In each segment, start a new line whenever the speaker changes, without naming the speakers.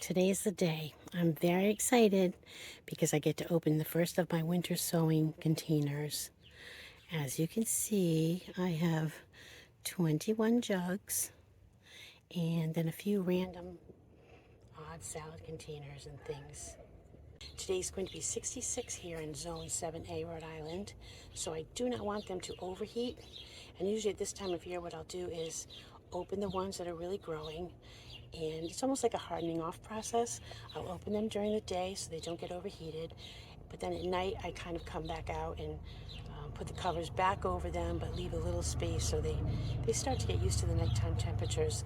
Today is the day. I'm very excited because I get to open the first of my winter sowing containers. As you can see, I have 21 jugs and then a few random odd salad containers and things. Today's going to be 66 here in Zone 7A, Rhode Island, so I do not want them to overheat. And usually at this time of year, what I'll do is open the ones that are really growing, and it's almost like a hardening off process. I'll open them during the day so they don't get overheated, but then at night I kind of come back out and put the covers back over them, but leave a little space so they start to get used to the nighttime temperatures.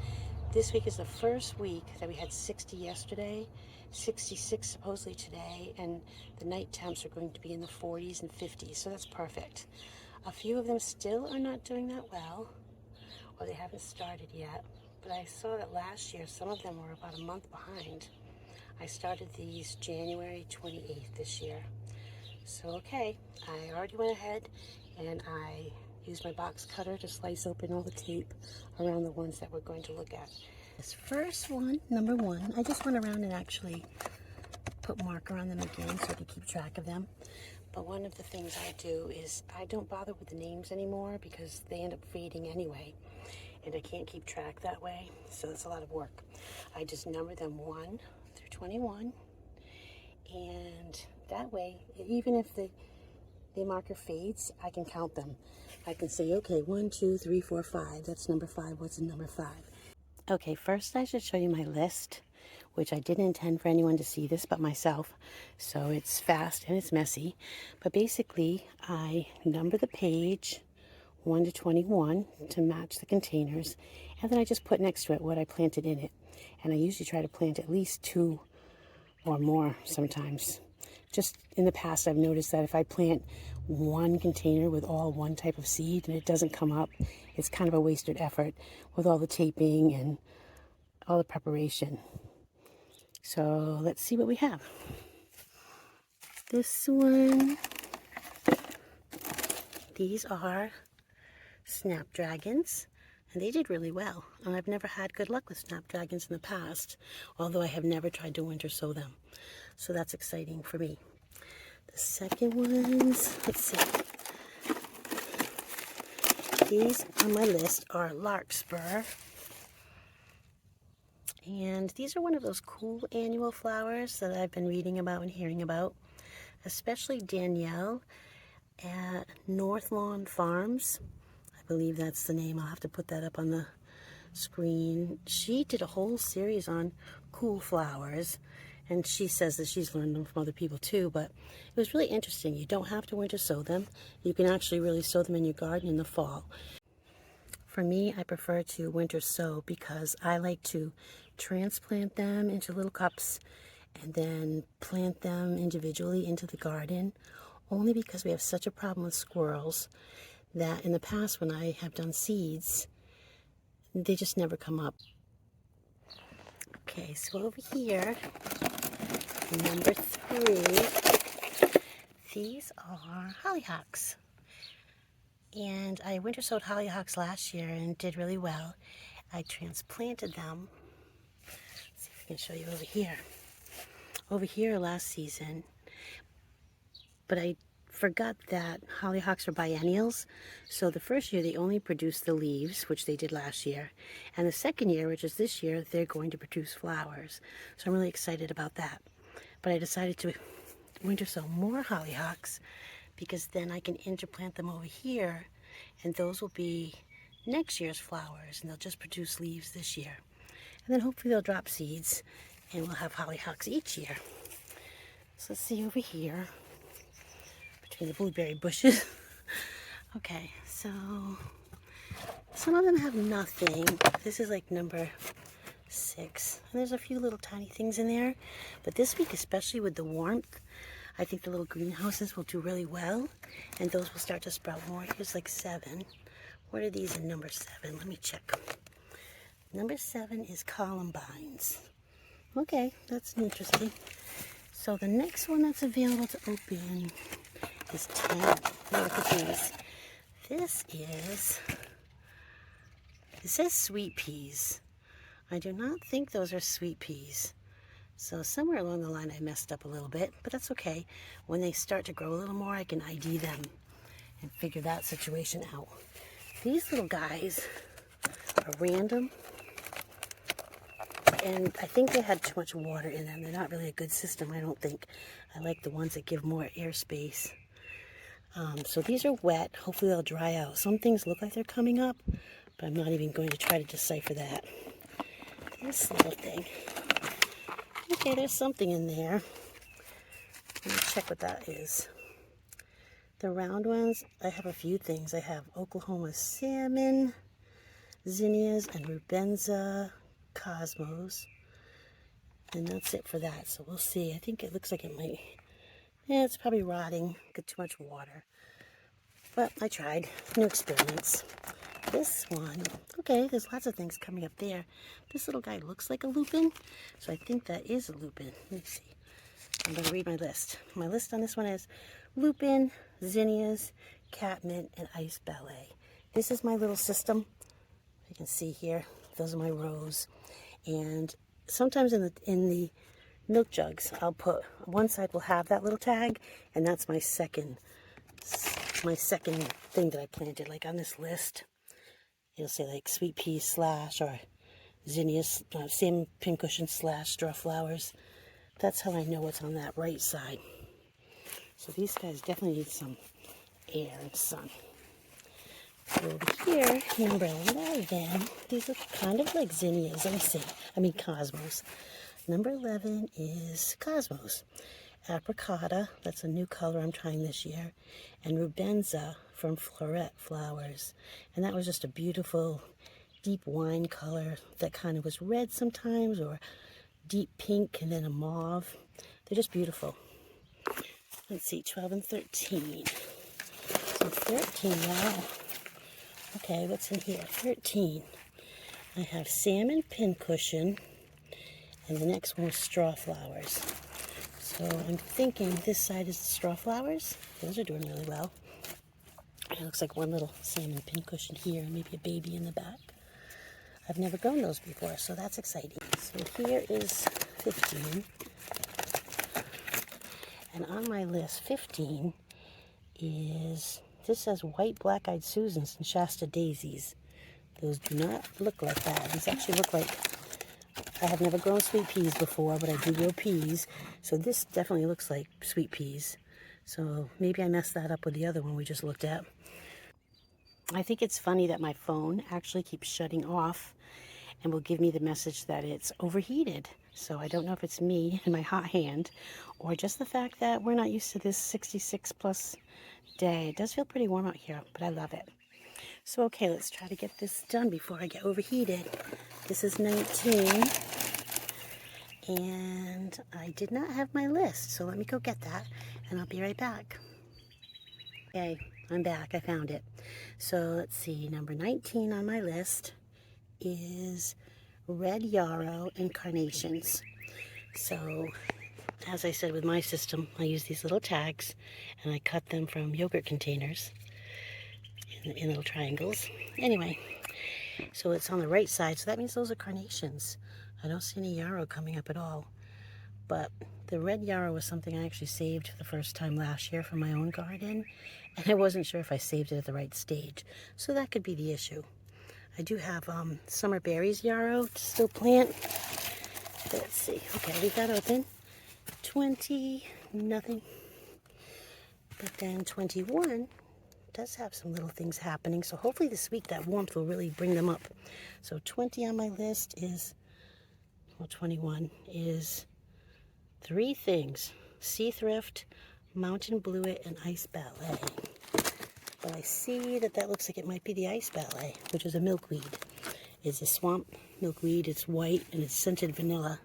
This week is the first week that we had 60 yesterday, 66 supposedly today, and the night temps are going to be in the 40s and 50s, so that's perfect. A few of them still are not doing that well, or they haven't started yet, but I saw that last year some of them were about a month behind. I started these January 28th this year. So okay, I already went ahead and I used my box cutter to slice open all the tape around the ones that we're going to look at. This first one, number one, I just went around and actually put marker on them again so I can keep track of them. But one of the things I do is I don't bother with the names anymore because they end up fading anyway, and I can't keep track that way, so it's a lot of work. I just number them 1 through 21, and that way, even if the marker fades, I can count them. I can say, okay, 1, 2, 3, 4, 5. That's number 5. What's in number 5? Okay, first I should show you my list, which I didn't intend for anyone to see this but myself. So it's fast and it's messy. But basically, I number the page 1 to 21 to match the containers. And then I just put next to it what I planted in it. And I usually try to plant at least 2 or more sometimes. Just in the past, I've noticed that if I plant one container with all one type of seed and it doesn't come up, it's kind of a wasted effort with all the taping and all the preparation. So let's see what we have. This one, these are Snapdragons, and they did really well. And I've never had good luck with Snapdragons in the past, although I have never tried to winter sow them. So that's exciting for me. The second ones, let's see. These on my list are Larkspur. And these are one of those cool annual flowers that I've been reading about and hearing about, especially Danielle at North Lawn Farms. I believe that's the name. I'll have to put that up on the screen. She did a whole series on cool flowers, and she says that she's learned them from other people too, but it was really interesting. You don't have to winter sow them. You can actually really sow them in your garden in the fall. For me, I prefer to winter sow because I like to transplant them into little cups and then plant them individually into the garden, only because we have such a problem with squirrels that in the past when I have done seeds, they just never come up. Okay, so over here, number 3, these are Hollyhocks. And I winter sowed Hollyhocks last year and did really well. I transplanted them. Let's see if I can show you over here. Over here last season, but I forgot that Hollyhocks are biennials. So the first year they only produce the leaves, which they did last year. And the second year, which is this year, they're going to produce flowers. So I'm really excited about that. But I decided to winter sow more Hollyhocks because then I can interplant them over here, and those will be next year's flowers, and they'll just produce leaves this year. And then hopefully they'll drop seeds, and we'll have Hollyhocks each year. So let's see over here, between the blueberry bushes. Okay, so some of them have nothing. This is like number 6. And there's a few little tiny things in there, but this week, especially with the warmth, I think the little greenhouses will do really well, and those will start to sprout more. Here's like 7. What are these in number 7? Let me check. Number 7 is Columbines. Okay, that's interesting. So the next one that's available to open is 10. Look at these. This says sweet peas. I do not think those are sweet peas. So somewhere along the line I messed up a little bit, but that's okay. When they start to grow a little more, I can ID them and figure that situation out. These little guys are random, and I think they had too much water in them. They're not really a good system, I don't think. I like the ones that give more airspace. So these are wet. Hopefully they'll dry out. Some things look like they're coming up, but I'm not even going to try to decipher that. This little thing. Okay, there's something in there. Let me check what that is. The round ones, I have a few things. I have Oklahoma salmon, zinnias, and rubenza cosmos. And that's it for that. So we'll see. I think it looks like it might, yeah, it's probably rotting. Got too much water. But I tried. New experience. This one, okay, there's lots of things coming up there. This little guy looks like a lupin, so I think that is a lupin. Let me see. I'm going to read my list. My list on this one is lupin, zinnias, catmint, and ice ballet. This is my little system. You can see here, those are my rows. And sometimes in the milk jugs, I'll put, one side will have that little tag, and that's my second thing that I planted. Like on this list, it'll say like sweet peas slash or zinnias, salmon pincushion slash straw flowers. That's how I know what's on that right side. So these guys definitely need some air and sun. Over here, number 11, these look kind of like zinnias, cosmos. Number 11 is cosmos. Apricota, that's a new color I'm trying this year, and rubenza from Floret Flowers. And that was just a beautiful deep wine color that kind of was red sometimes, or deep pink and then a mauve. They're just beautiful. Let's see, 12 and 13. So 13, wow. Okay, what's in here? 13. I have salmon pincushion, and the next one is straw flowers. So I'm thinking this side is the straw flowers. Those are doing really well. It looks like one little salmon pincushion here, maybe a baby in the back. I've never grown those before, so that's exciting. So here is 15. And on my list, 15 is, this says white black-eyed Susans and Shasta daisies. Those do not look like that. These actually look like, I have never grown sweet peas before, but I do grow peas. So this definitely looks like sweet peas. So maybe I messed that up with the other one we just looked at. I think it's funny that my phone actually keeps shutting off and will give me the message that it's overheated. So I don't know if it's me and my hot hand, or just the fact that we're not used to this 66 plus day. It does feel pretty warm out here, but I love it. So okay, let's try to get this done before I get overheated. This is 19, and I did not have my list, so let me go get that, and I'll be right back. Okay, I'm back. I found it. So let's see, number 19 on my list is red yarrow and carnations. So as I said with my system, I use these little tags and I cut them from yogurt containers in little triangles. Anyway, so it's on the right side, so that means those are carnations. I don't see any yarrow coming up at all, but the red yarrow was something I actually saved for the first time last year from my own garden, and I wasn't sure if I saved it at the right stage, so that could be the issue. I do have summer berries yarrow to still plant. Let's see. Okay, leave that open. 20, nothing. But then 21 does have some little things happening. So hopefully this week that warmth will really bring them up. So 20 on my list is, well, 21 is 3 things. Sea thrift, mountain bluet, and ice ballet. But I see that looks like it might be the ice ballet, which is a milkweed. It's a swamp milkweed. It's white and it's scented vanilla.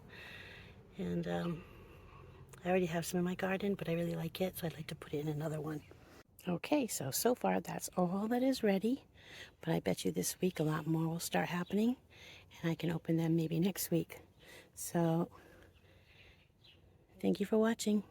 And I already have some in my garden, but I really like it, so I'd like to put it in another one. Okay, so far that's all that is ready. But I bet you this week a lot more will start happening, and I can open them maybe next week. So thank you for watching.